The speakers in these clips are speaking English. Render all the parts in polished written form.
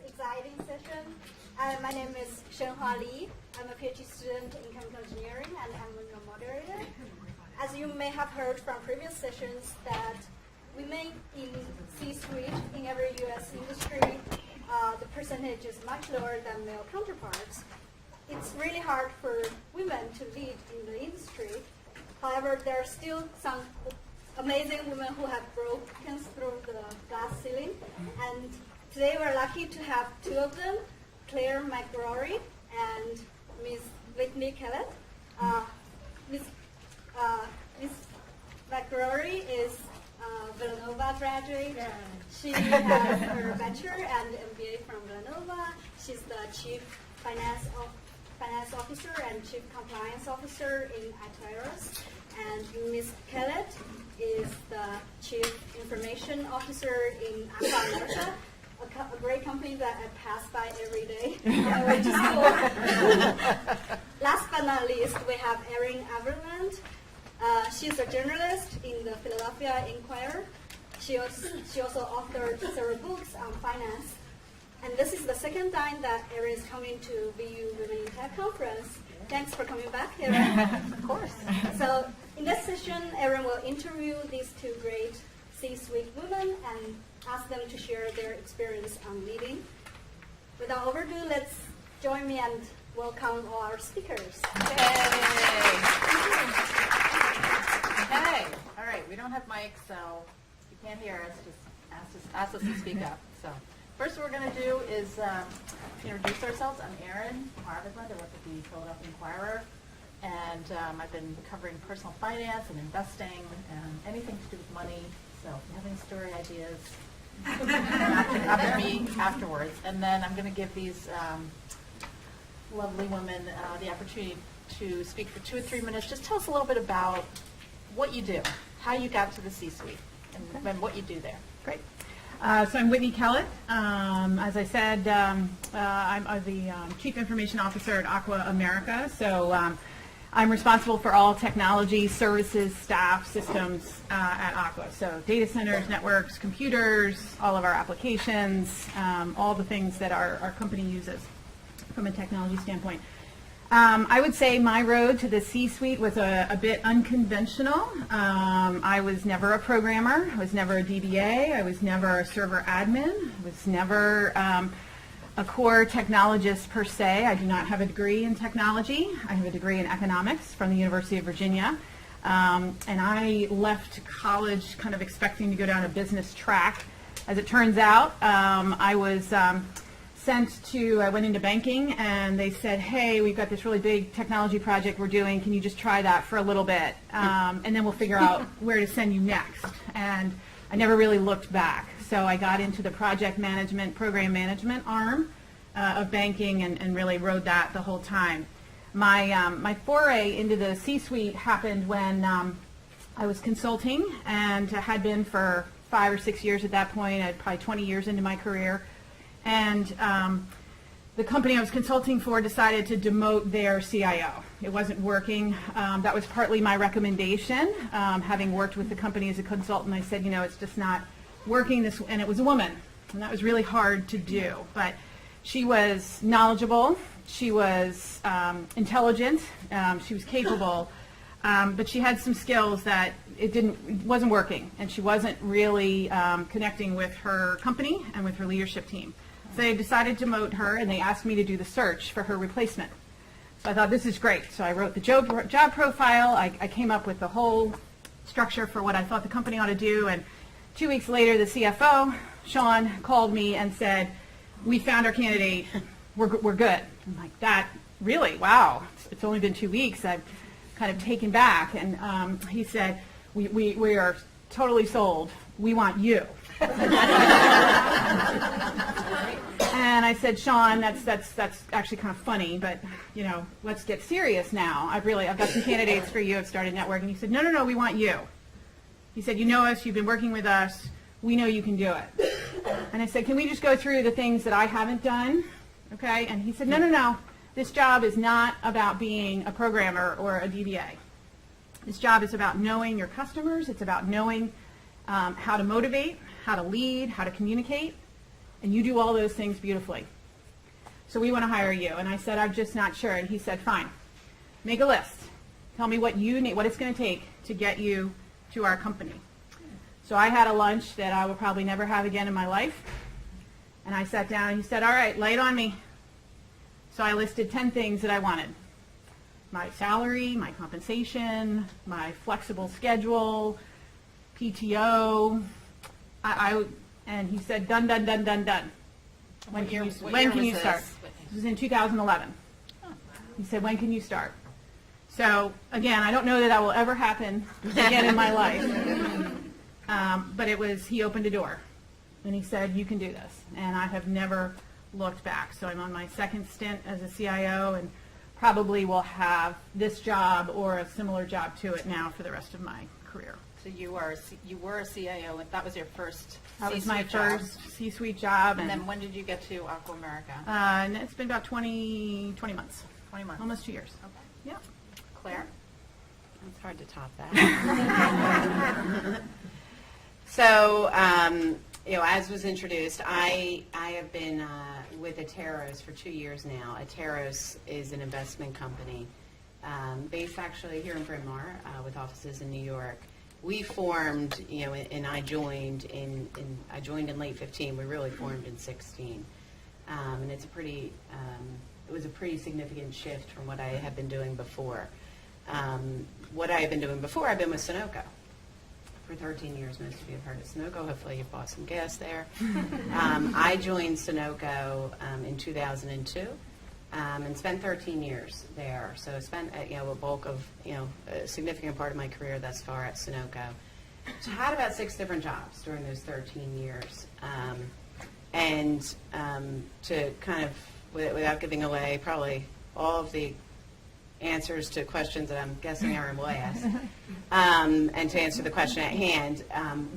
exciting session. My name is Shenhua Li. I'm a PhD student in chemical engineering, and I'm your moderator. As you may have heard from previous sessions, that women in C-suite in every U.S. industry, the percentage is much lower than male counterparts. It's really hard for women to lead in the industry. However, there are still some amazing women who have broken through the glass ceiling. And today we're lucky to have two of them, Claire McGrory and Ms. Whitney Kellett. Ms. McGrory is a Villanova graduate. She has her bachelor and MBA from Villanova. She's the chief finance officer and chief compliance officer in Atairos. And Ms. Kellett is the chief information officer in Aqua America, a great company that I pass by every day on my way to school. Last but not least, we have Erin Everland. She's a journalist in the Philadelphia Inquirer. She also authored several books on finance. And this is the second time that Erin is coming to VU Women in Tech Conference. Thanks for coming back, Erin. Of course. So in this session, Erin will interview these two great C-suite women and ask them to share their experience on leading. Without overdue, let's join me and welcome all our speakers. Hey, all right, we don't have mics, so you can't hear us. Just ask us to speak up. So first what we're going to do is introduce ourselves. I'm Erin Everland. I work at the Philadelphia Inquirer, and I've been covering personal finance and investing and anything to do with money. So if you have any story ideas, after me afterwards. And then I'm going to give these lovely women the opportunity to speak for 2 or 3 minutes. Just tell us a little bit about what you do, how you got to the C-suite, and what you do there. Great. So I'm Whitney Kellett. As I said, I'm the Chief Information Officer at Aqua America. So I'm responsible for all technology, services, staff, systems at Aqua. So data centers, networks, computers, all of our applications, all the things that our company uses from a technology standpoint. I would say my road to the C-suite was a bit unconventional. I was never a programmer. I was never a DBA. I was never a server admin. I was never a core technologist per se. I do not have a degree in technology. I have a degree in economics from the University of Virginia. And I left college kind of expecting to go down a business track. As it turns out, I was I went into banking, and they said, hey, we've got this really big technology project we're doing. Can you just try that for a little bit? And then we'll figure out where to send you next. And I never really looked back. So I got into the project management, program management arm of banking and really rode that the whole time. My foray into the C-suite happened when I was consulting, and had been for 5 or 6 years at that point. I had probably 20 years into my career. And the company I was consulting for decided to demote their CIO. It wasn't working. That was partly my recommendation. Having worked with the company as a consultant, I said, it's just not working. And it was a woman, and that was really hard to do. But she was knowledgeable. She was intelligent. She was capable. But she had some skills that it wasn't working, and she wasn't really connecting with her company and with her leadership team. So they decided to demote her, and they asked me to do the search for her replacement. So I thought, this is great. So I wrote the job profile. I came up with the whole structure for what I thought the company ought to do. And 2 weeks later, the CFO, Sean, called me and said, we found our candidate. We're good. I'm like, that, really? Wow. It's only been 2 weeks. I've kind of taken back. And he said, we are totally sold. We want you. And I said, Sean, that's actually kind of funny, but let's get serious now. I've got some candidates for you. I've started networking. He said, no, we want you. He said, you know us. You've been working with us. We know you can do it. And I said, can we just go through the things that I haven't done? Okay. And he said, no. This job is not about being a programmer or a DBA. This job is about knowing your customers. It's about knowing how to motivate, how to lead, how to communicate. and you do all those things beautifully. So we want to hire you. And I said, I'm just not sure. And he said, fine, make a list. Tell me what you need, what it's going to take to get you to our company. So I had a lunch that I will probably never have again in my life. And I sat down and he said, all right, lay it on me. So I listed 10 things that I wanted. My salary, my compensation, my flexible schedule, PTO. And he said, done, done, done, done, done. When can you start? This was in 2011. He said, when can you start? So again, I don't know that will ever happen again in my life. But he opened a door and he said, you can do this. And I have never looked back. So I'm on my second stint as a CIO and probably will have this job or a similar job to it now for the rest of my career. So you were a CIO, and that was your first That was my C-suite job. first C-suite job. And then when did you get to Aqua America? And it's been about 20 months, 20 months. almost 2 years. Okay. Yeah. Claire? It's hard to top that. So, as was introduced, I have been with Ateros for 2 years now. Ateros is an investment company based actually here in Bryn Mawr with offices in New York. We formed, and I joined in late 15. We really formed in 16, and it was a pretty significant shift from what I had been doing before. What I had been doing before, I've been with Sunoco for 13 years. Most of you have heard of Sunoco. Hopefully you've bought some gas there. I joined Sunoco in 2002 and spent 13 years there. So I spent a bulk of, a significant part of my career thus far at Sunoco. So I had about 6 different jobs during those 13 years. To kind of, without giving away probably all of the answers to questions that I'm guessing Aaron will ask, and to answer the question at hand,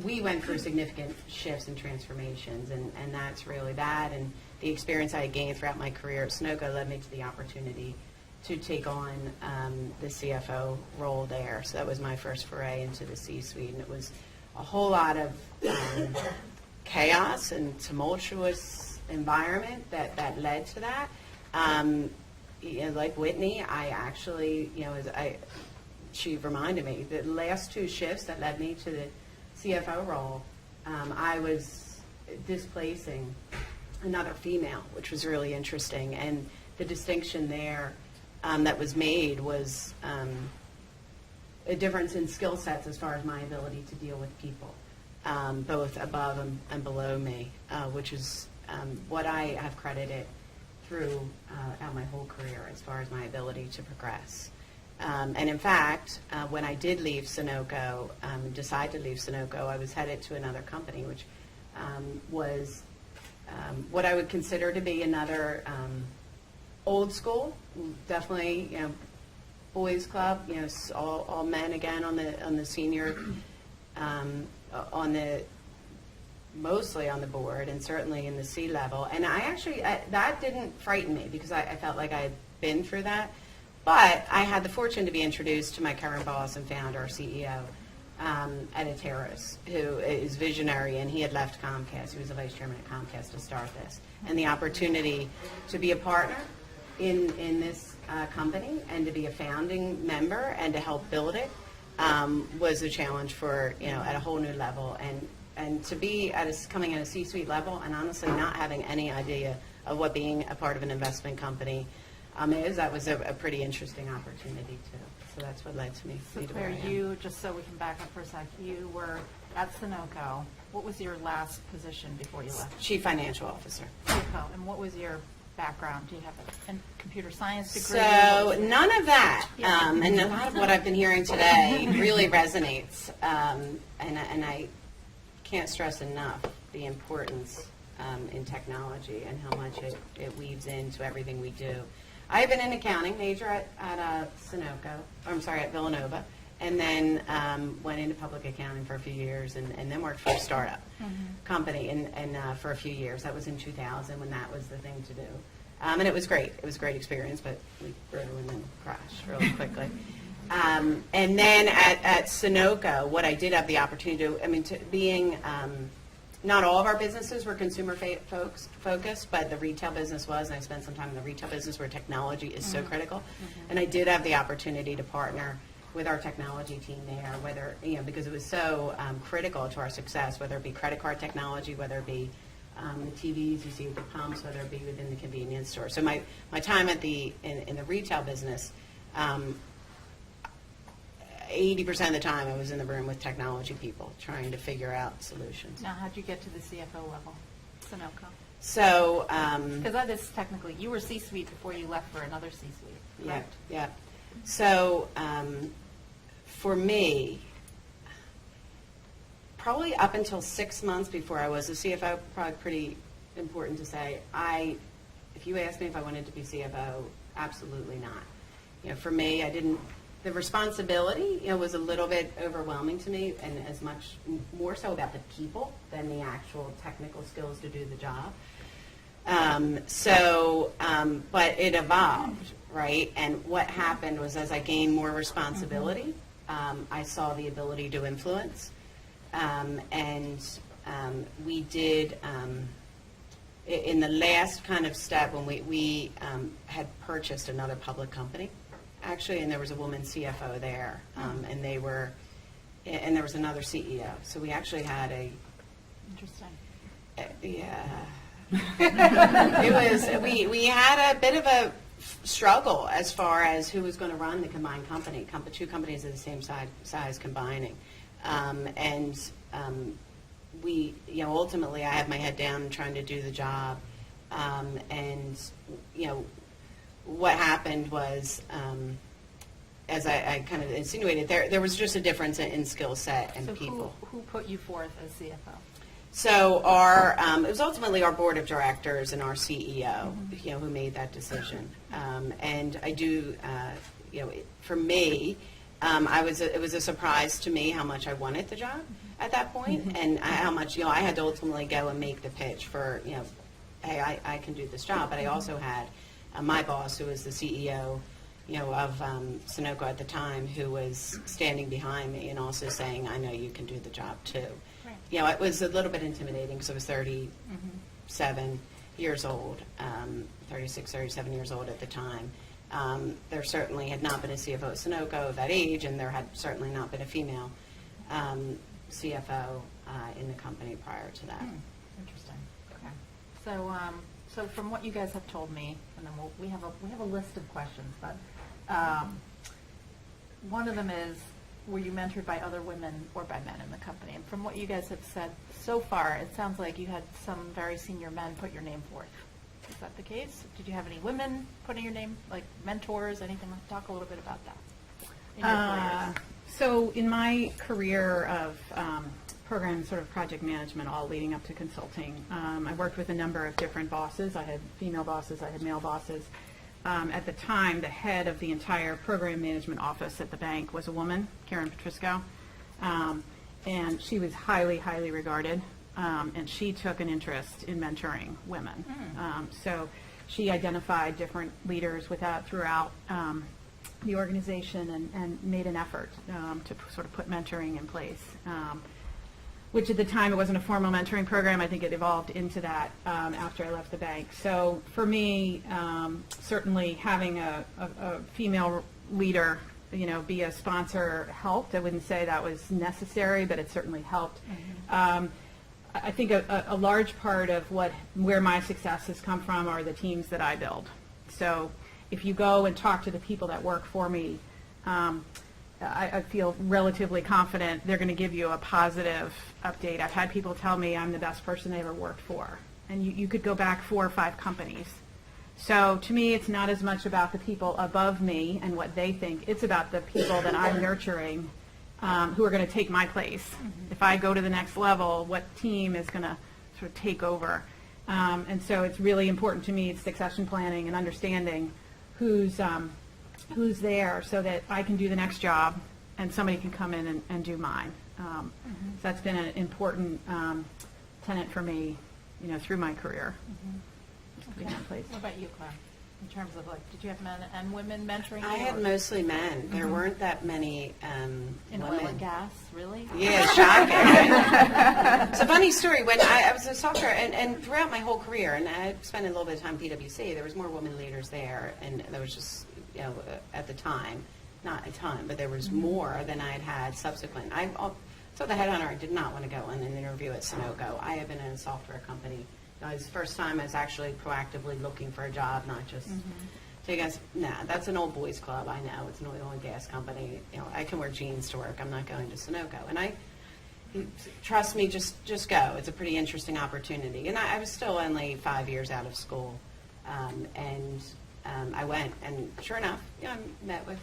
we went through significant shifts and transformations, and that's really that, and the experience I had gained throughout my career at Sunoco led me to the opportunity to take on the CFO role there. So that was my first foray into the C-suite, and it was a whole lot of chaos and tumultuous environment that led to that. Like Whitney, I actually, she reminded me, the last 2 shifts that led me to the CFO role, I was displacing another female, which was really interesting. And the distinction there that was made was a difference in skill sets as far as my ability to deal with people, both above and below me, which is what I have credited throughout my whole career as far as my ability to progress. And in fact, when I did leave Sunoco, decide to leave Sunoco, I was headed to another company, which was what I would consider to be another old school, definitely, boys club, all men again on the senior, mostly on the board and certainly in the C-level. And I actually, that didn't frighten me because I felt like I had been through that. But I had the fortune to be introduced to my current boss and founder, CEO, at Ateros, who is visionary, and he had left Comcast. He was the vice chairman at Comcast to start this. And the opportunity to be a partner in this company and to be a founding member and to help build it was a challenge for, at a whole new level. And to be coming at a C-suite level and honestly not having any idea of what being a part of an investment company that was a pretty interesting opportunity too. So that's what led to me. So Claire, you, just so we can back up for a sec, you were at Sunoco. What was your last position before you left? Chief Financial Officer. CFO. And what was your background? Do you have a computer science degree? So none of that, and a lot of what I've been hearing today really resonates, and I can't stress enough the importance in technology and how much it weaves into everything we do. I've been an accounting major at Villanova, and then went into public accounting for a few years, and then worked for a startup company and for a few years. That was in 2000 when that was the thing to do. And it was great. It was a great experience, but we grew and then crashed really quickly. And then at Sunoco, what I did have the opportunity to do, being not all of our businesses were consumer focused, but the retail business was, and I spent some time in the retail business where technology is so critical. And I did have the opportunity to partner with our technology team there, whether, because it was so critical to our success, whether it be credit card technology, whether it be the TVs you see at the pumps, whether it be within the convenience store. So my time at in the retail business, 80% of the time I was in the room with technology people trying to figure out solutions. Now, how'd you get to the CFO level, Sunoco? So, Because that is technically, you were C-suite before you left for another C-suite, yeah, correct? yeah. So, for me, probably up until 6 months before I was a CFO, probably pretty important to say, if you asked me if I wanted to be CFO, absolutely not. For me, the responsibility, was a little bit overwhelming to me, and as much more so about the people than the actual technical skills to do the job. But it evolved, right? And what happened was, as I gained more responsibility, I saw the ability to influence, and we did. In the last kind of step, when we had purchased another public company, actually, and there was a woman CFO there, and there was another CEO. So we actually had Interesting. it was, we had a bit of a struggle as far as who was going to run the combined company, two companies of the same size combining. We, ultimately I had my head down trying to do the job. What happened was, as I kind of insinuated, there was just a difference in skill set and So people. who put you forth as CFO? So it was ultimately our board of directors and our CEO, who made that decision. And I do, for me, it was a surprise to me how much I wanted the job at that point, and how much, I had to ultimately go and make the pitch for, hey, I can do this job. But I also had my boss, who was the CEO, of Sunoco at the time, who was standing behind me and also saying, I know you can do the job too. Right. It was a little bit intimidating because I was 37 years old, 36, 37 years old at the time. There certainly had not been a CFO at Sunoco of that age, and there had certainly not been a female CFO in the company prior to that. Interesting. Okay. So from what you guys have told me, and then we have a list of questions, but one of them is, were you mentored by other women or by men in the company? And from what you guys have said so far, it sounds like you had some very senior men put your name forth. Is that the case? Did you have any women putting your name, like mentors, anything? Talk a little bit about that in your careers. So in my career of program sort of project management, all leading up to consulting, I worked with a number of different bosses. I had female bosses, I had male bosses. At the time, the head of the entire program management office at the bank was a woman, Karen Petrisco, and she was highly, highly regarded, and she took an interest in mentoring women. So she identified different leaders throughout the organization and made an effort to sort of put mentoring in place. Which at the time it wasn't a formal mentoring program. I think it evolved into that after I left the bank. So for me, certainly having a female leader, be a sponsor helped. I wouldn't say that was necessary, but it certainly helped. I think a large part of where my success has come from are the teams that I build. So if you go and talk to the people that work for me, I feel relatively confident they're going to give you a positive update. I've had people tell me I'm the best person they ever worked for. And you could go back 4 or 5 companies. So to me, it's not as much about the people above me and what they think. It's about the people that I'm nurturing who are going to take my place. If I go to the next level, what team is going to sort of take over? And so it's really important to me, succession planning and understanding who's there so that I can do the next job and somebody can come in and do mine. So that's been an important tenet for me, through my career. Just putting that in place. What about you, Claire? in terms of like, did you have men and women mentoring you? I had or mostly men. There weren't that many in oil women. and gas, really? Yeah, shocking. Right? It's a funny story. When I was a software, and throughout my whole career, and I spent a little bit of time at PwC, there was more women leaders there, and there was just, at the time, not a ton, but there was more than I had had subsequent. So the headhunter, I did not want to go in an interview at Sunoco. I have been in a software company. It was the first time I was actually proactively looking for a job, not just to guess, nah, that's an old boys club. I know it's an oil and gas company. I can wear jeans to work. I'm not going to Sunoco. And trust me, just go. It's a pretty interesting opportunity. And I was still only 5 years out of school, and I went, and sure enough, I met with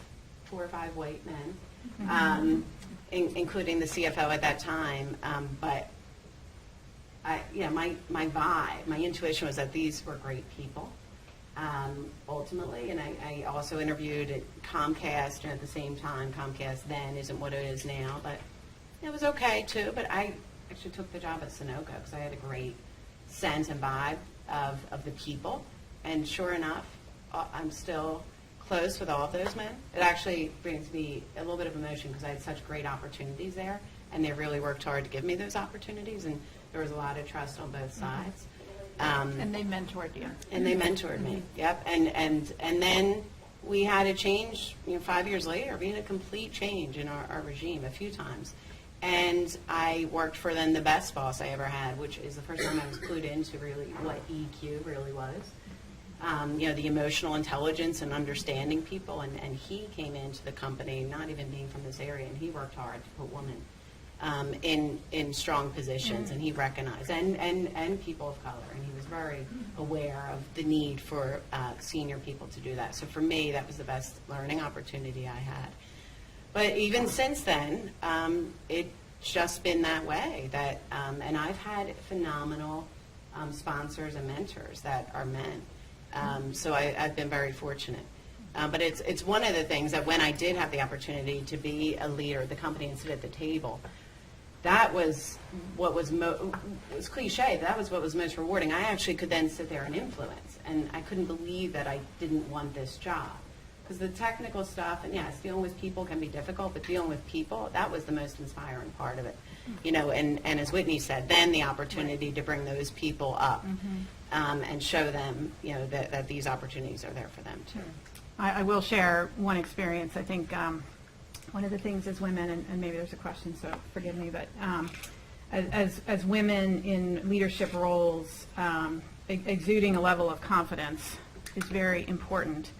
4 or 5 white men, including the CFO at that time. But my vibe, my intuition was that these were great people, ultimately. And I also interviewed at Comcast, and at the same time, Comcast then isn't what it is now, but it was okay too. But I actually took the job at Sunoco because I had a great sense and vibe of the people. And sure enough, I'm still close with all of those men. It actually brings me a little bit of emotion because I had such great opportunities there, and they really worked hard to give me those opportunities, and there was a lot of trust on both sides. And they mentored you. And they mentored me. Yep. And then we had a change. 5 years later, we had a complete change in our regime a few times. And I worked for then the best boss I ever had, which is the first time I was clued into really what EQ really was. The emotional intelligence and understanding people. And he came into the company, not even being from this area, and he worked hard to put women in strong positions, and he recognized, and people of color, and he was very aware of the need for senior people to do that. So for me, that was the best learning opportunity I had. But even since then, it's just been that way. And I've had phenomenal sponsors and mentors that are men. So I've been very fortunate. But it's one of the things that when I did have the opportunity to be a leader of the company and sit at the table, that was what was it's cliche. That was what was most rewarding. I actually could then sit there and influence, and I couldn't believe that I didn't want this job. Because the technical stuff, and yes, dealing with people can be difficult, but dealing with people, that was the most inspiring part of it. And as Whitney said, then the opportunity to bring those people up and show them, that these opportunities are there for them too. I will share one experience. I think one of the things as women, and maybe there's a question, so forgive me, but as women in leadership roles, exuding a level of confidence is very important.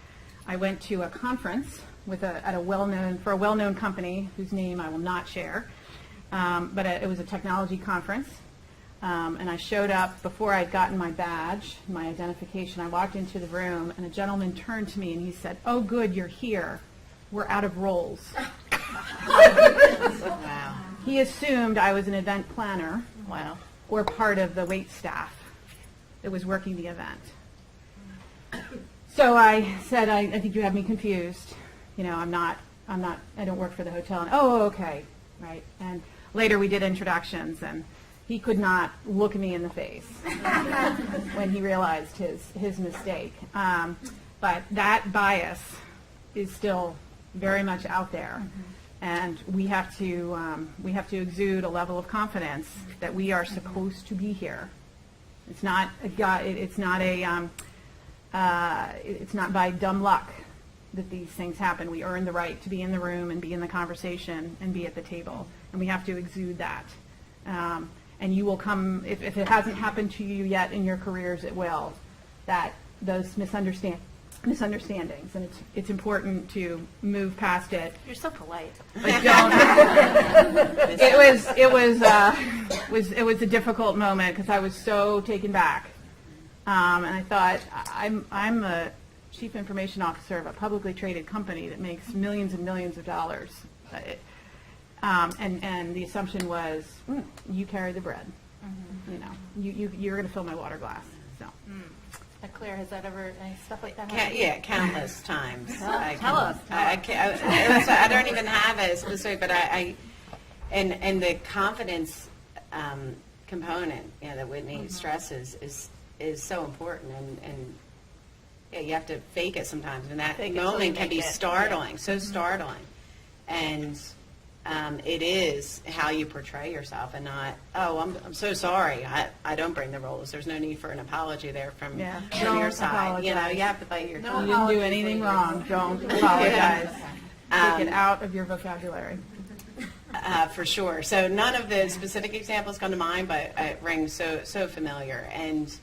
I went to a conference at a well-known company whose name I will not share, but it was a technology conference. And I showed up before I'd gotten my badge, my identification. I walked into the room, and a gentleman turned to me and he said, "Oh, good, you're here. We're out of roles." Wow. He assumed I was an event planner Wow. or part of the wait staff that was working the event. So I said, I think you have me confused. I don't work for the hotel. And, oh, okay, right. And later we did introductions, and he could not look me in the face when he realized his mistake. But that bias is still very much out there, and we have to exude a level of confidence that we are supposed to be here. It's not it's not by dumb luck that these things happen. We earn the right to be in the room and be in the conversation and be at the table, and we have to exude that. And you will come, if it hasn't happened to you yet in your careers, it will, that those misunderstandings, and it's important to move past it. You're so polite. But don't. It was a difficult moment because I was so taken back, and I thought I'm a chief information officer of a publicly traded company that makes millions and millions of dollars. And the assumption was, you carry the bread. You're going to fill my water glass. So. Claire, has that ever, any stuff like that happened? Yeah, countless times. Tell us. I don't even have a specific, but and the confidence component that Whitney stresses is so important, and Yeah, you have to fake it sometimes, and that Fake it till you moment can make be it. startling, so startling. And it is how you portray yourself, and not, oh, I'm so sorry, I don't bring the roles. There's no need for an apology there from Yeah. your Don't side. You know, apologize. you have to bite your No You tongue. didn't do anything wrong. Don't apologize. Take it out of your vocabulary. For sure. So none of the specific examples come to mind, but it rings so familiar. And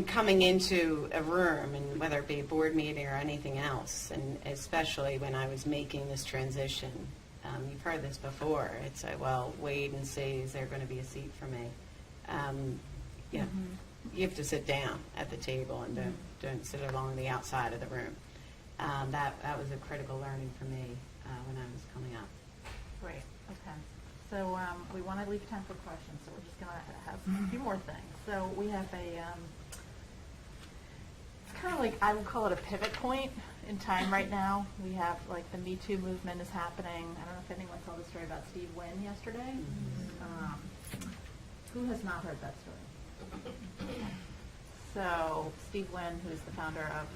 coming into a room, and whether it be a board meeting or anything else, and especially when I was making this transition, you've heard this before. It's like, well, wait and see, is there going to be a seat for me? You know, you have to sit down at the table and don't sit along the outside of the room. That was a critical learning for me when I was coming up. Great, okay. So we want to leave time for questions, so we're just going to have a few more things. So we have it's kind of like, I would call it a pivot point in time right now. We have, like, the Me Too movement is happening. I don't know if anyone saw the story about Steve Wynn yesterday. Who has not heard that story? So Steve Wynn, who is the founder of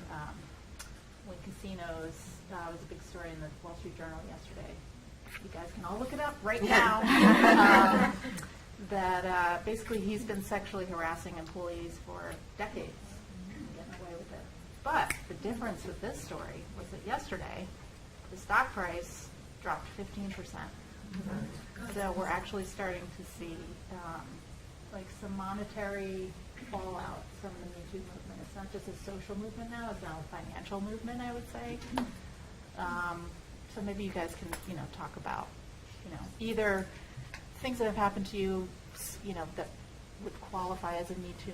Wynn Casinos, was a big story in the Wall Street Journal yesterday. You guys can all look it up right now. That basically he's been sexually harassing employees for decades and getting away with it. But the difference with this story was that yesterday the stock price dropped 15%. So we're actually starting to see like some monetary fallout from the Me Too movement. It's not just a social movement now; it's now a financial movement, I would say. So maybe you guys can, talk about, either things that have happened to you, that would qualify as a Me Too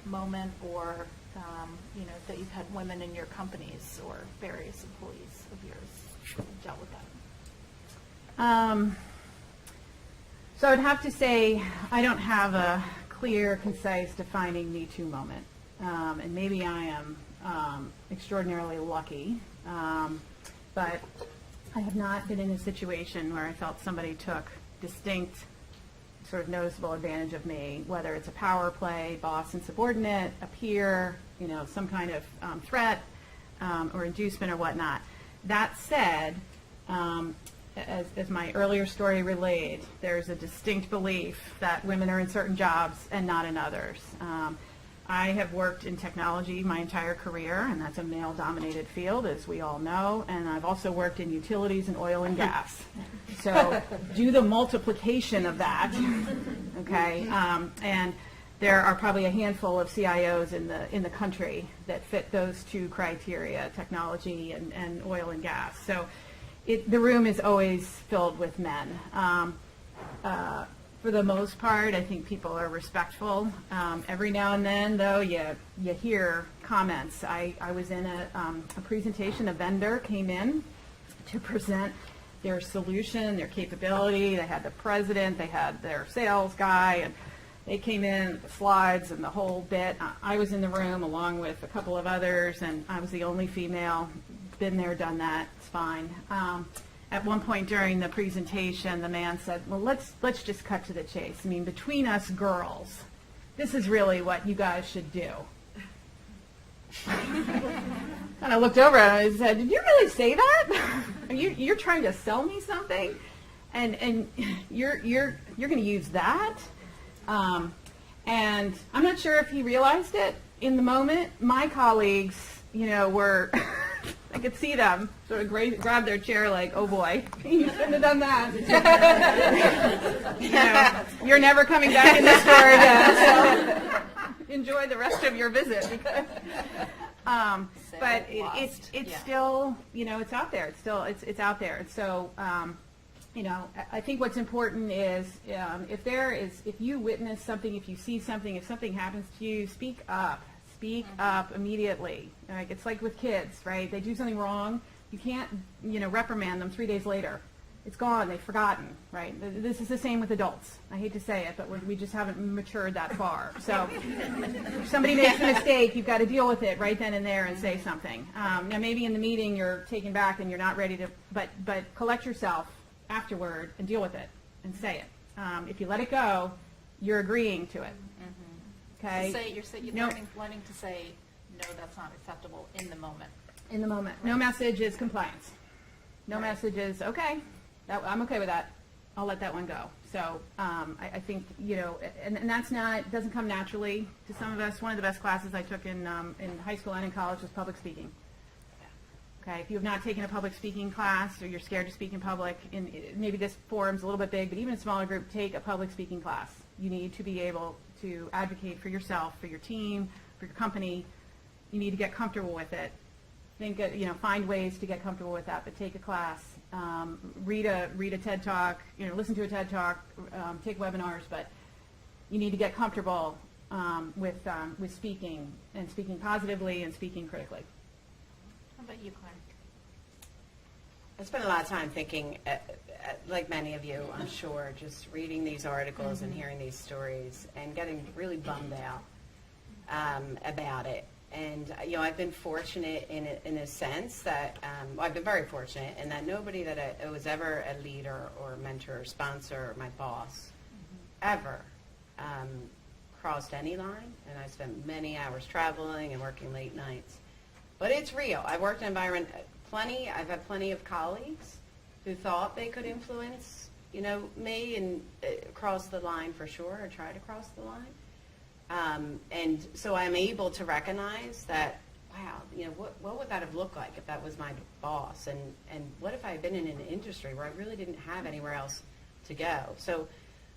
moment, or, that you've had women in your companies or various employees of yours who dealt with that. So I'd have to say I don't have a clear, concise, defining Me Too moment. And maybe I am extraordinarily lucky. But I have not been in a situation where I felt somebody took distinct, sort of noticeable advantage of me, whether it's a power play, boss and subordinate, a peer, some kind of threat or inducement or whatnot. That said, as my earlier story relayed, there's a distinct belief that women are in certain jobs and not in others. I have worked in technology my entire career, and that's a male-dominated field, as we all know, and I've also worked in utilities and oil and gas. So do the multiplication of that, okay? And there are probably a handful of CIOs in the country that fit those two criteria, technology and oil and gas. So the room is always filled with men. For the most part, I think people are respectful. Every now and then, though, you hear comments. I was in a presentation. A vendor came in to present their solution, their capability. They had the president, they had their sales guy, and they came in with the slides and the whole bit. I was in the room along with a couple of others, and I was the only female. Been there, done that. It's fine. At one point during the presentation, the man said, well, let's just cut to the chase. I mean, between us girls, this is really what you guys should do. And I looked over and I said, did you really say that? You're trying to sell me something? And you're going to use that? And I'm not sure if he realized it in the moment. My colleagues, were... I could see them sort of grab their chair like, oh boy, you shouldn't have done that. You're never coming back in this store again, so enjoy the rest of your visit. But it's still, it's out there. It's out there. So, I think what's important is if you witness something, if you see something, if something happens to you, speak up. Speak up immediately. Like, it's like with kids, right? They do something wrong. You can't, reprimand them 3 days later. It's gone. They've forgotten, right? This is the same with adults. I hate to say it, but we just haven't matured that far. So if somebody makes a mistake, you've got to deal with it right then and there and say something. Now, maybe in the meeting you're taken back and you're not ready to, but collect yourself afterward and deal with it and say it. If you let it go, you're agreeing to it. Okay. You're learning to say know that's not acceptable in the moment. In the moment. No message is compliance. No Right. message is, okay, I'm okay with that. I'll let that one go. So I think, you know, and that's not, doesn't come naturally to some of us. One of the best classes I took in high school and in college was public speaking. Okay, if you have not taken a public speaking class or you're scared to speak in public, and maybe this forum's a little bit big, but even a smaller group, take a public speaking class. You need to be able to advocate for yourself, for your team, for your company. You need to get comfortable with it. Find ways to get comfortable with that, but take a class, read a TED Talk, listen to a TED Talk, take webinars, but you need to get comfortable with speaking, and speaking positively and speaking critically. How about you, Claire? I spent a lot of time thinking, like many of you, I'm sure, just reading these articles and hearing these stories and getting really bummed out about it. And, I've been fortunate in a sense that, I've been very fortunate in that nobody that I was ever a leader or mentor or sponsor or my boss ever crossed any line. And I spent many hours traveling and working late nights. But it's real. I worked in an environment, I've had plenty of colleagues who thought they could influence, me and cross the line for sure, or try to cross the line. And so I'm able to recognize that, wow, what would that have looked like if that was my boss? And what if I had been in an industry where I really didn't have anywhere else to go? So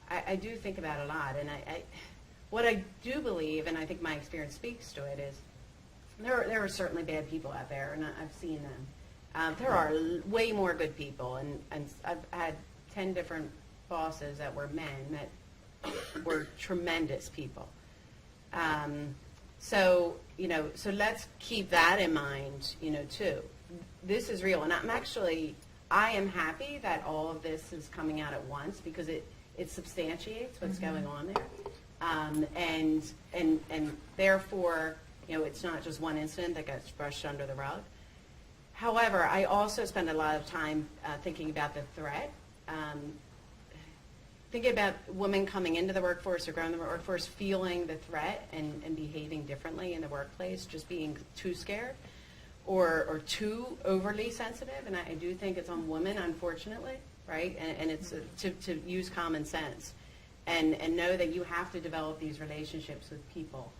I do think about it a lot. And what I do believe, and I think my experience speaks to it, is there are certainly bad people out there, and I've seen them. There are way more good people, and I've had 10 different bosses that were men that were tremendous people. So let's keep that in mind, too. This is real, and I am happy that all of this is coming out at once because it substantiates what's going on there. And therefore, it's not just one incident that gets brushed under the rug. However, I also spend a lot of time thinking about the threat. Thinking about women coming into the workforce or growing in the workforce, feeling the threat and behaving differently in the workplace, just being too scared or too overly sensitive. And I do think it's on women, unfortunately, right? And it's to use common sense and know that you have to develop these relationships with people.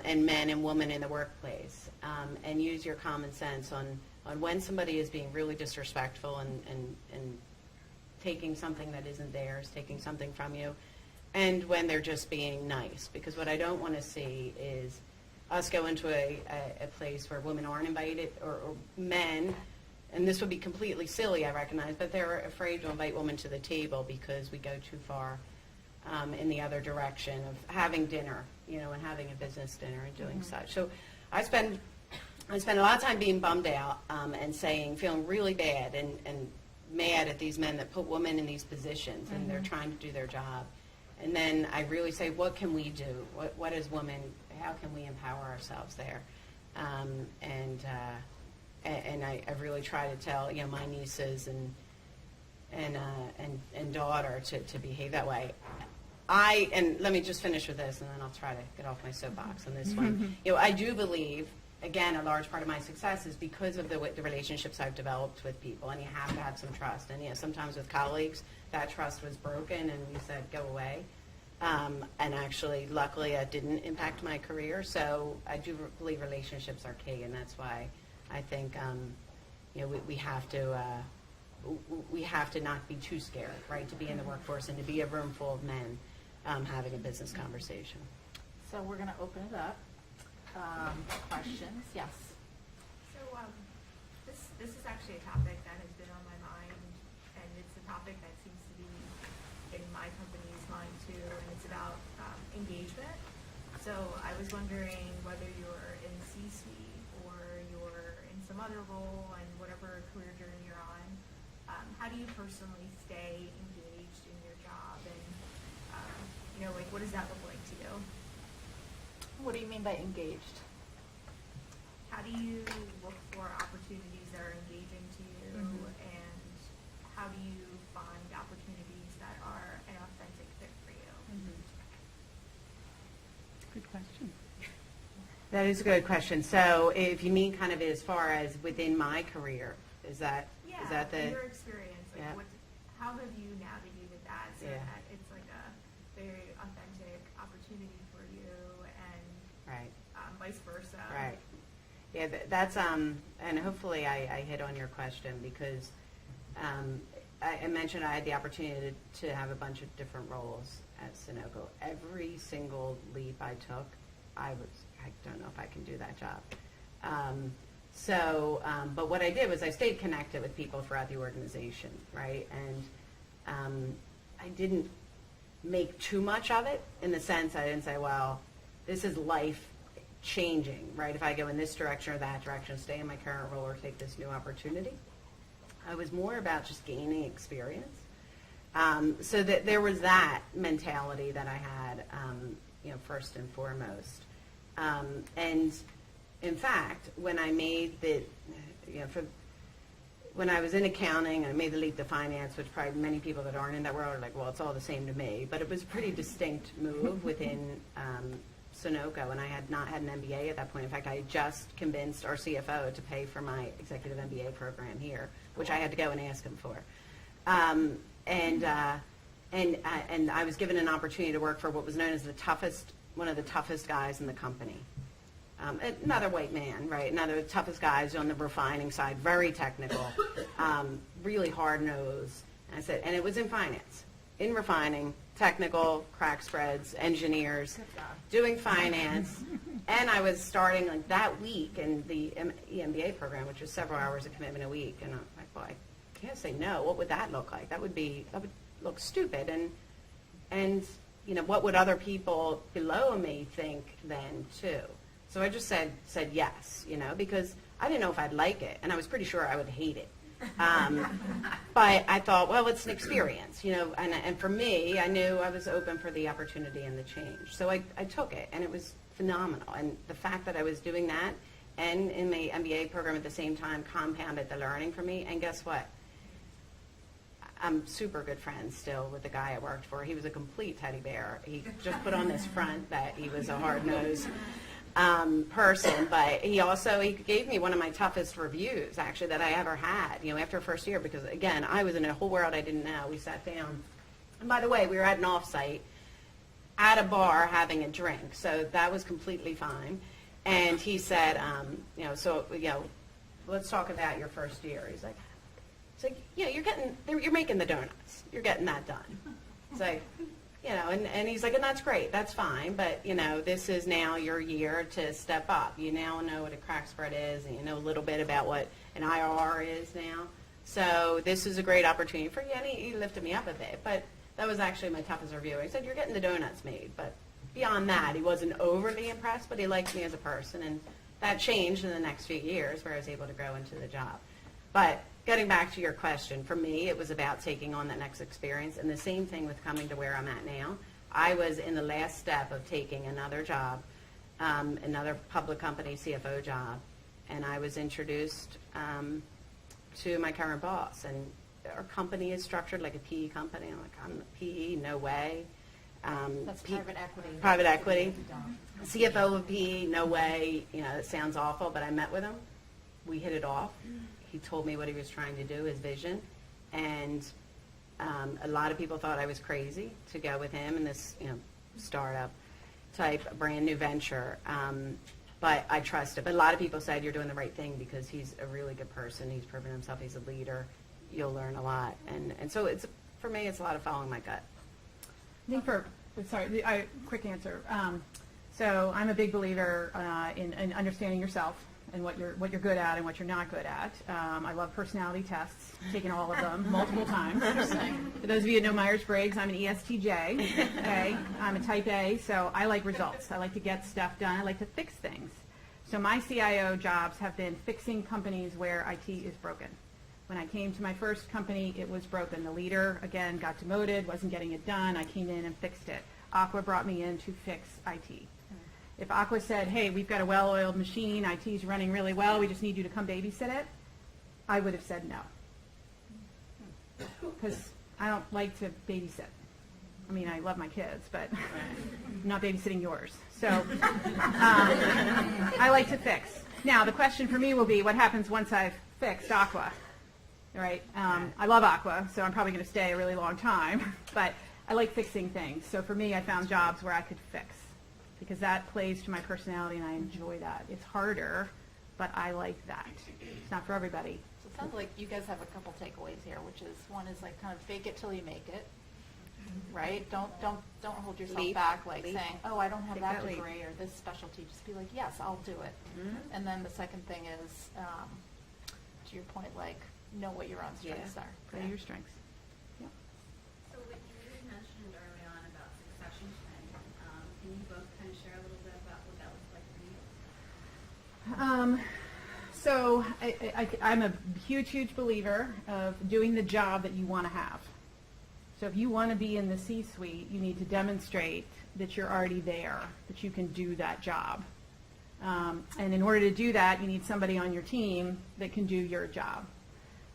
And men and women in the workplace, and use your common sense on when somebody is being really disrespectful and taking something that isn't theirs, taking something from you, and when they're just being nice. Because what I don't want to see is us go into a place where women aren't invited, or men, and this would be completely silly, I recognize, but they're afraid to invite women to the table because we go too far in the other direction of having dinner, and having a business dinner and doing such. So I spend a lot of time being bummed out and feeling really bad and mad at these men that put women in these positions and they're trying to do their job. And then I really say, what can we do? What as women, how can we empower ourselves there? And I really try to tell, my nieces and daughter to behave that way. And let me just finish with this, and then I'll try to get off my soapbox on this one. I do believe, again, a large part of my success is because of the relationships I've developed with people, and you have to have some trust. And sometimes with colleagues, that trust was broken, and we said, go away. And actually, luckily, that didn't impact my career. So I do believe relationships are key, and that's why I think we have to not be too scared, right, to be in the workforce and to be a room full of men having a business conversation. So we're going to open it up. Questions? Yes. So this is actually a topic that has been on my mind, and it's a topic that seems to be in my company's mind too, and it's about engagement. So I was wondering whether you're in C-suite or you're in some other role and whatever career journey you're on, how do you personally stay engaged in your job, and what does that look like to you? What do you mean by engaged? How do you look for opportunities that are engaging to you, and how do you find opportunities that are an authentic fit for you? Good question. That is a good question. So if you mean kind of as far as within my career, is that the? Your experience, like Yeah. how have you navigated that so Yeah. that it's like a very authentic opportunity for you and Right. vice versa? Right. Yeah, that's, and hopefully I hit on your question because I mentioned I had the opportunity to have a bunch of different roles at Sunoco. Every single leap I took, I don't know if I can do that job. But what I did was I stayed connected with people throughout the organization, right? And I didn't make too much of it in the sense I didn't say, well, this is life changing, right? If I go in this direction or that direction, stay in my current role or take this new opportunity. I was more about just gaining experience. So that there was that mentality that I had, first and foremost. And in fact, when I made when I was in accounting and I made the leap to finance, which probably many people that aren't in that world are like, well, it's all the same to me. But it was a pretty distinct move within Sunoco, and I had not had an MBA at that point. In fact, I had just convinced our CFO to pay for my executive MBA program here, which I had to go and ask him for. And I was given an opportunity to work for what was known as one of the toughest guys in the company. Another white man, right? Another of the toughest guys on the refining side, very technical, really hard-nosed. And I said, and it was in finance, in refining, technical, crack spreads, engineers, doing finance. And I was starting like that week in the EMBA program, which was several hours of commitment a week. And I'm like, well, I can't say no. What would that look like? That would look stupid. And what would other people below me think then too? So I just said yes, because I didn't know if I'd like it, and I was pretty sure I would hate it. But I thought, well, it's an experience, and for me, I knew I was open for the opportunity and the change. So I took it, and it was phenomenal. And the fact that I was doing that and in the MBA program at the same time compounded the learning for me. And guess what? I'm super good friends still with the guy I worked for. He was a complete teddy bear. He just put on this front that he was a hard-nosed person, but he gave me one of my toughest reviews actually that I ever had, after first year, because again, I was in a whole world I didn't know. We sat down, and by the way, we were at an offsite at a bar having a drink, so that was completely fine. And he said, let's talk about your first year. He's like, you're making the donuts. You're getting that done. It's like, and he's like, and that's great. That's fine. But, this is now your year to step up. You now know what a crack spread is, and you know a little bit about what an IRR is now. So this is a great opportunity for you. And he lifted me up a bit. But that was actually my toughest review. He said, you're getting the donuts made. But beyond that, he wasn't overly impressed, but he liked me as a person. And that changed in the next few years where I was able to grow into the job. But getting back to your question, for me, it was about taking on that next experience. And the same thing with coming to where I'm at now. I was in the last step of taking another job, another public company CFO job, and I was introduced to my current boss. And our company is structured like a PE company. I'm like, I'm a PE, no way. That's private equity. Private equity. CFO of PE, no way. It sounds awful, but I met with him. We hit it off. He told me what he was trying to do, his vision, and a lot of people thought I was crazy to go with him in this, startup type brand new venture. But I trusted. But a lot of people said you're doing the right thing because he's a really good person. He's proven himself. He's a leader. You'll learn a lot. And so for me, it's a lot of following my gut. I think quick answer. So I'm a big believer in understanding yourself and what you're good at and what you're not good at. I love personality tests, taken all of them multiple times. For those of you who know Myers-Briggs, I'm an ESTJ. Okay, I'm a type A, so I like results. I like to get stuff done. I like to fix things. So my CIO jobs have been fixing companies where IT is broken. When I came to my first company, it was broken. The leader, again, got demoted, wasn't getting it done. I came in and fixed it. Aqua brought me in to fix IT. If Aqua said, hey, we've got a well-oiled machine, IT's running really well, we just need you to come babysit it, I would have said no. Because I don't like to babysit. I mean, I love my kids, but I'm not babysitting yours. So I like to fix. Now, the question for me will be, what happens once I've fixed Aqua? Right? I love Aqua, so I'm probably going to stay a really long time, but I like fixing things. So for me, I found jobs where I could fix, because that plays to my personality and I enjoy that. It's harder, but I like that. It's not for everybody. So it sounds like you guys have a couple takeaways here, which is, one is like kind of fake it till you make it, right? Don't hold yourself Leap. back like Leap. saying, oh, I don't have Take that that leap. degree or this specialty. Just be like, yes, I'll do it. And then the second thing is, to your point, like, know what your own strengths Yeah. are. What are your strengths? So Whitney, you had mentioned early on about succession planning. Can you both kind of share a little bit about what that looks like for you? So I'm a huge believer of doing the job that you want to have. So if you want to be in the C-suite, you need to demonstrate that you're already there, that you can do that job. And in order to do that, you need somebody on your team that can do your job.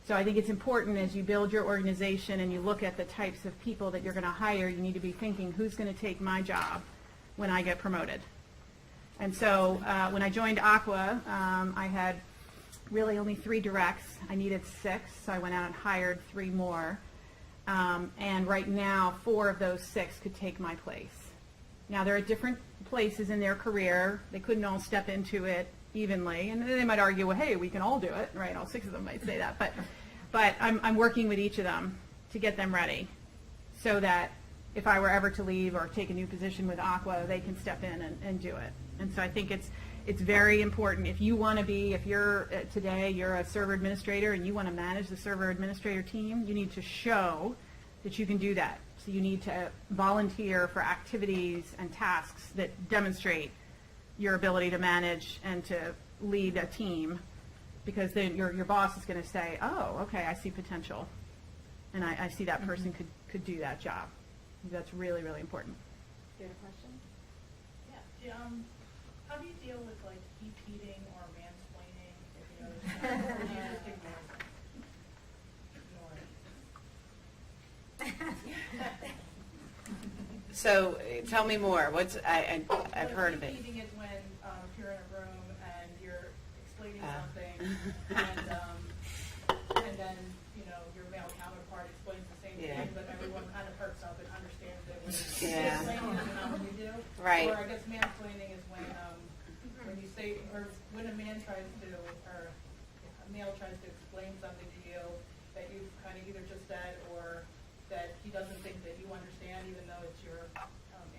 So I think it's important as you build your organization and you look at the types of people that you're going to hire, you need to be thinking, who's going to take my job when I get promoted? And so when I joined Aqua, I had really only 3 directs. I needed 6, so I went out and hired 3 more. And right now, 4 of those 6 could take my place. Now, they're at different places in their career. They couldn't all step into it evenly. And they might argue, well, hey, we can all do it, right? All 6 of them might say that. But I'm working with each of them to get them ready so that if I were ever to leave or take a new position with Aqua, they can step in and do it. And so I think it's very important. If you want to be, if you're today, you're a server administrator and you want to manage the server administrator team, you need to show that you can do that. So you need to volunteer for activities and tasks that demonstrate your ability to manage and to lead a team, because then your boss is going to say, oh, okay, I see potential, and I see that person could do that job. That's really, really important. Do you have a question? Yeah. How do you deal with like repeating or mansplaining if you know? Or do you just ignore it? So tell me more. I've heard of it. Repeating is when you're in a room and you're explaining Ah. something, and then your male counterpart explains the same Yeah. thing, but everyone kind of perks up and understands it. When Yeah. explaining is not what you do. Right. Or I guess mansplaining is when you say, or when a man tries to, or a male tries to explain something to you that you've kind of either just said or that he doesn't think that you understand, even though it's your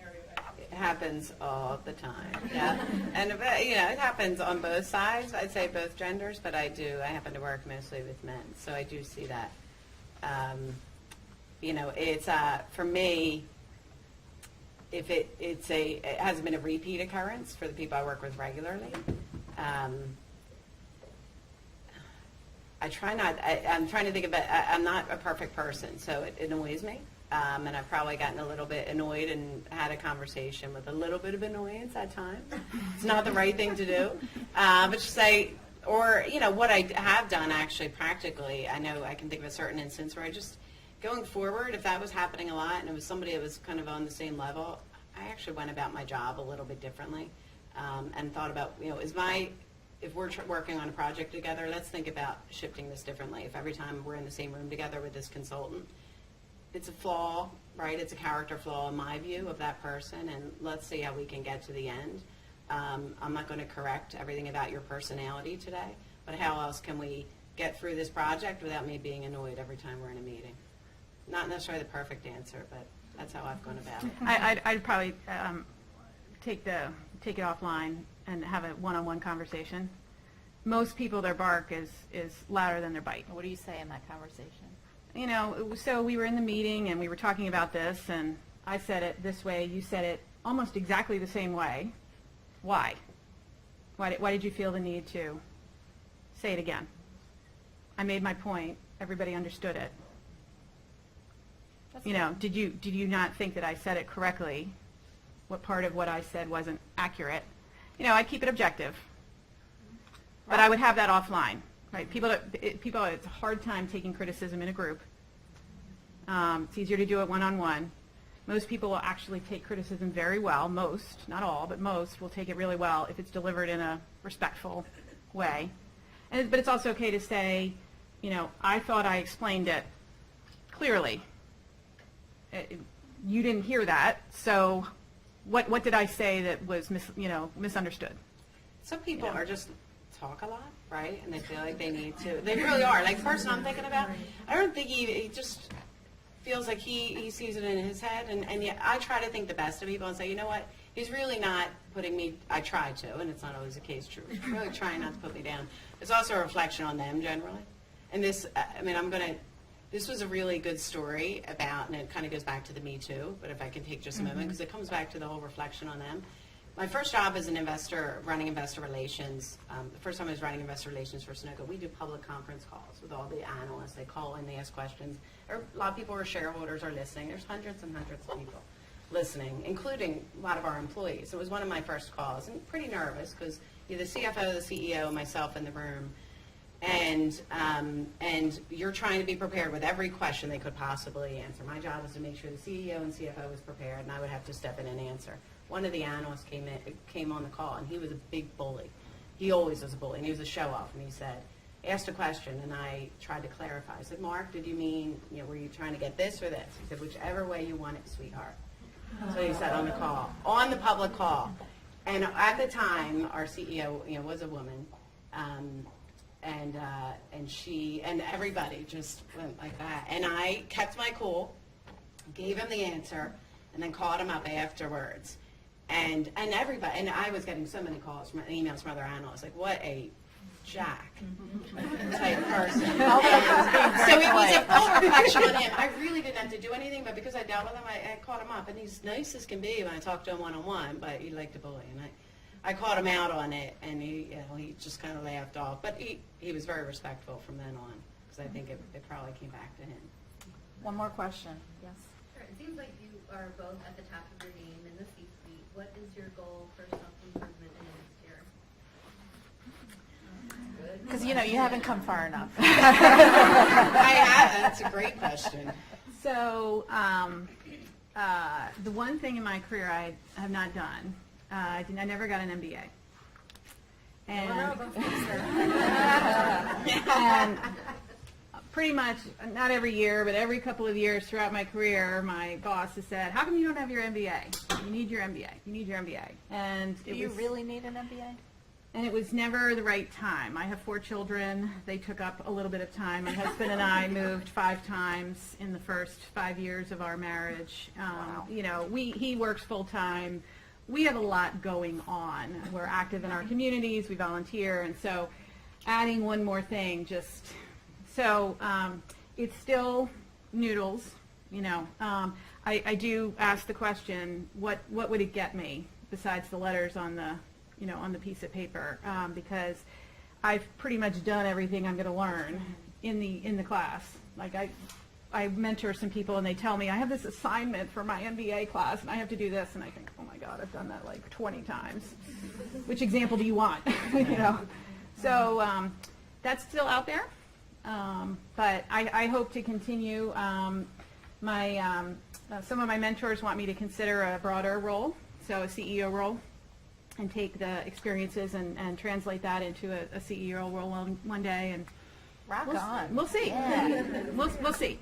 area of expertise. It happens all the time. Yeah. And it happens on both sides. I'd say both genders, but I happen to work mostly with men, so I do see that. It's for me, if it hasn't been a repeat occurrence for the people I work with regularly. I'm trying to think about, I'm not a perfect person, so it annoys me. And I've probably gotten a little bit annoyed and had a conversation with a little bit of annoyance at times. It's not the right thing to do. But just say, or, what I have done actually practically, I know I can think of a certain instance where I just, going forward, if that was happening a lot and it was somebody that was kind of on the same level, I actually went about my job a little bit differently and thought about, if we're working on a project together, let's think about shifting this differently. If every time we're in the same room together with this consultant, it's a flaw, right? It's a character flaw in my view of that person, and let's see how we can get to the end. I'm not going to correct everything about your personality today, but how else can we get through this project without me being annoyed every time we're in a meeting? Not necessarily the perfect answer, but that's how I've gone about it. I'd probably take it offline and have a one-on-one conversation. Most people, their bark is louder than their bite. What do you say in that conversation? So we were in the meeting and we were talking about this, and I said it this way, you said it almost exactly the same way. Why? Why did you feel the need to say it again? I made my point. Everybody understood it. Did you not think that I said it correctly? What part of what I said wasn't accurate? I keep it objective. But I would have that offline, right? People, it's a hard time taking criticism in a group. It's easier to do it one-on-one. Most people will actually take criticism very well. Most, not all, but most will take it really well if it's delivered in a respectful way. But it's also okay to say, I thought I explained it clearly. You didn't hear that, so what did I say that was misunderstood? Some people are just talk a lot, right? And they feel like they need to. They really are. Like the person I'm thinking about, I don't think he just feels like he sees it in his head. And yet I try to think the best of people and say, you know what? He's really not putting me, I try to, and it's not always the case true. He's really trying not to put me down. It's also a reflection on them generally. And this, this was a really good story about, and it kind of goes back to the Me Too, but if I can take just a moment, because it comes back to the whole reflection on them. My first job as an investor, running investor relations, the first time I was running investor relations for Sunoco, we do public conference calls with all the analysts. They call in, they ask questions. A lot of people are shareholders are listening. There's hundreds and hundreds of people listening, including a lot of our employees. It was one of my first calls, and pretty nervous because you're the CFO, the CEO, myself in the room, and you're trying to be prepared with every question they could possibly answer. My job was to make sure the CEO and CFO was prepared, and I would have to step in and answer. One of the analysts came on the call, and he was a big bully. He always was a bully, and he was a show-off, and he said, asked a question, and I tried to clarify. I said, Mark, did you mean, were you trying to get this or this? He said, whichever way you want it, sweetheart. So he said on the call, on the public call. And at the time, our CEO, was a woman, and everybody just went like that. And I kept my cool, gave him the answer, and then called him up afterwards. And everybody, and I was getting so many calls, emails from other analysts, like, what a jack type person. So it was a full reflection on him. I really didn't have to do anything, but because I dealt with him, I caught him up. And he's nice as can be when I talk to him one-on-one, but he liked to bully. And I caught him out on it, and he just kind of laughed off. But he was very respectful from then on, because I think it probably came back to him. One more question. Yes. Sure. It seems like you are both at the top of your game in the C-suite. What is your goal for self-improvement in the next year? Because you haven't come far enough. I have. That's a great question. So the one thing in my career I have not done, I never got an MBA. And pretty much, not every year, but every couple of years throughout my career, my boss has said, how come you don't have your MBA? You need your MBA. You need your MBA. And Do you really need an MBA? And it was never the right time. I have 4 children. They took up a little bit of time. My husband and I moved 5 times in the first 5 years of our marriage. Wow. He works full time. We have a lot going on. We're active in our communities. We volunteer. And so adding one more thing it's still noodles, I do ask the question, what would it get me besides the letters on the piece of paper? Because I've pretty much done everything I'm going to learn in the class. Like I mentor some people and they tell me I have this assignment for my MBA class and I have to do this, and I think, oh my God, I've done that like 20 times. Which example do you want? So that's still out there. But I hope to continue. Some of my mentors want me to consider a broader role, so a CEO role, and take the experiences and translate that into a CEO role one day. And Rock on. We'll see. Yeah. We'll see.